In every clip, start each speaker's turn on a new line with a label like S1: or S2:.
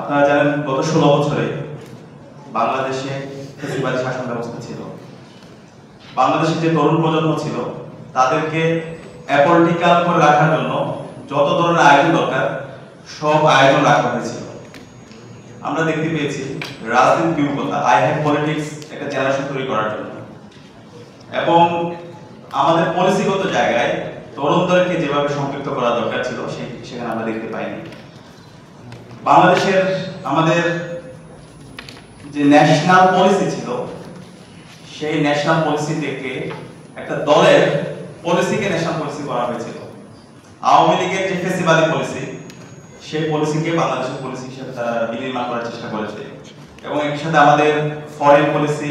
S1: আপনারা জানেন গত 16 বছরে বাংলাদেশে ফ্যাসিবাদী শাসন ব্যবস্থা ছিল। বাংলাদেশের যে তরুণ প্রজন্ম ছিল তাদেরকে অ্যাপলিটিক্যাল করে রাখার জন্য যত ধরনের আয়োজন দরকার সব আয়োজন রাখা হয়েছিল। আমরা দেখতে পেয়েছি রাজনীতি বিমুখতা, আই হ্যাভ পলিটিক্স একটা জেনারেশন তৈরি করার জন্য, এবং আমাদের পলিসিগত জায়গায় তরুণদেরকে যেভাবে সম্পৃক্ত করা দরকার ছিল সেখানে আমরা দেখতে পাইনি। বাংলাদেশের আমাদের যে ন্যাশনাল পলিসি ছিল সেই ন্যাশনাল পলিসি থেকে একটা দলের পলিসিকে ন্যাশনাল পলিসি করা হয়েছিল। আওয়ামী লীগের যে ফ্যাসিবাদী পলিসি সেই পলিসিকে বাংলাদেশের পলিসি হিসেবে তারা বিনির্মাণ করার চেষ্টা করেছে, এবং এর সাথে আমাদের foreign policy,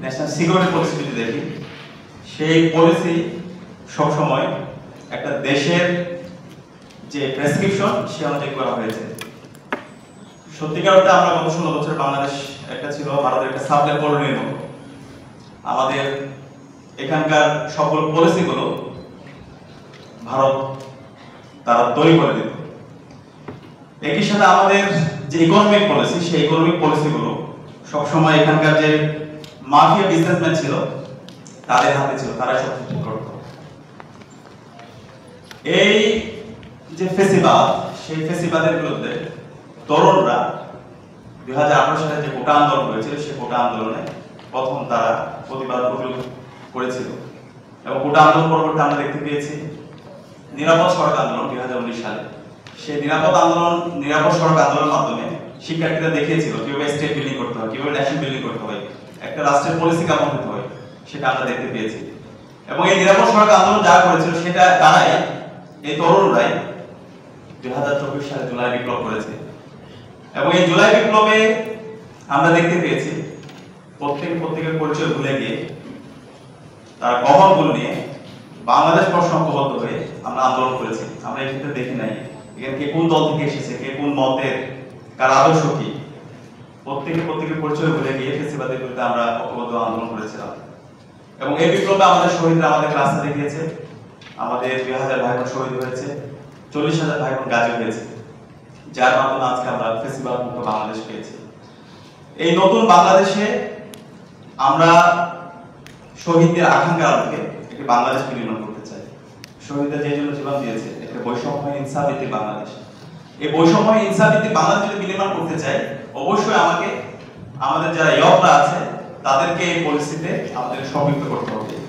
S1: national security policy যদি দেখি, সেই পলিসি সবসময় একটা দেশের যে প্রেসক্রিপশন সে অনুযায়ী করা হয়েছে। সত্যিকার অর্থে আমরা গত 16 বছর বাংলাদেশ একটা ছিল ভারতের একটা সাবলেট কলোনির মতো। আমাদের এখানকার সকল পলিসিগুলো ভারত তারা তৈরি করে দিত। একই সাথে আমাদের যে ইকোনমিক পলিসি সেই ইকোনমিক পলিসিগুলো সবসময় এখানকার যে মাফিয়া বিজনেসম্যান ছিল তাদের হাতে ছিল, তারা সব ঠিক করত। এই যে ফ্যাসিবাদ, সেই ফ্যাসিবাদের বিরুদ্ধে তরুণরা 2018 সালে যে কোটা আন্দোলন হয়েছিল সেই কোটা আন্দোলনে প্রথম তারা প্রতিবাদ করেছিল, এবং কোটা আন্দোলন পরবর্তী আমরা দেখতে পেয়েছি নিরাপদ সড়ক আন্দোলন 2019 সালে। সেই নিরাপদ সড়ক আন্দোলনের মাধ্যমে শিক্ষার্থীরা দেখিয়েছিল কিভাবে স্টেট বিল্ডিং করতে হয়, কিভাবে ন্যাশনাল বিল্ডিং করতে হয়, একটা রাষ্ট্রের পলিসি কেমন হতে হয় সেটা আমরা দেখতে পেয়েছি। এবং এই নিরাপদ সড়ক আন্দোলন যা করেছিল সেটা তারাই, এই তরুণরাই 2024 সালে জুলাই বিপ্লব করেছে। এবং এই জুলাই বিপ্লবে আমরা দেখতে পেয়েছি প্রত্যেকের পরিচয় ভুলে গিয়ে তারা কমনগুলো নিয়ে বাংলাদেশ প্রশ্ন ঐক্যবদ্ধ হয়ে আমরা আন্দোলন করেছি। আমরা এই ক্ষেত্রে দেখি নাই এখানে কে কোন দল থেকে এসেছে, কে কোন মতের, কার আদর্শ কি, প্রত্যেকের পরিচয় ভুলে গিয়ে ফ্যাসিবাদের বিরুদ্ধে আমরা ঐক্যবদ্ধ আন্দোলন করেছিলাম। এবং এই বিপ্লবে আমাদের শহীদরা আমাদের রাস্তা দেখিয়েছে, আমাদের 2000 ভাই বোন শহীদ হয়েছে, 40,000 ভাই বোন গাজী হয়েছে, যার মাধ্যমে আজকে আমরা ফ্যাসিবাদ মুক্ত বাংলাদেশ পেয়েছি। এই নতুন বাংলাদেশে আমরা শহীদদের আকাঙ্ক্ষার আলোকে একটি বাংলাদেশ বিনির্মাণ করতে চাই। শহীদরা যে জন্য জীবন দিয়েছে একটা বৈষম্যহীন ইনসাফ ভিত্তিক বাংলাদেশ। এই বৈষম্যহীন ইনসাফ ভিত্তিক বাংলাদেশ যদি বিনির্মাণ করতে চাই, অবশ্যই আমাদের যারা ইয়করা আছে তাদেরকে এই পরিস্থিতিতে আমাদের সম্পৃক্ত করতে হবে।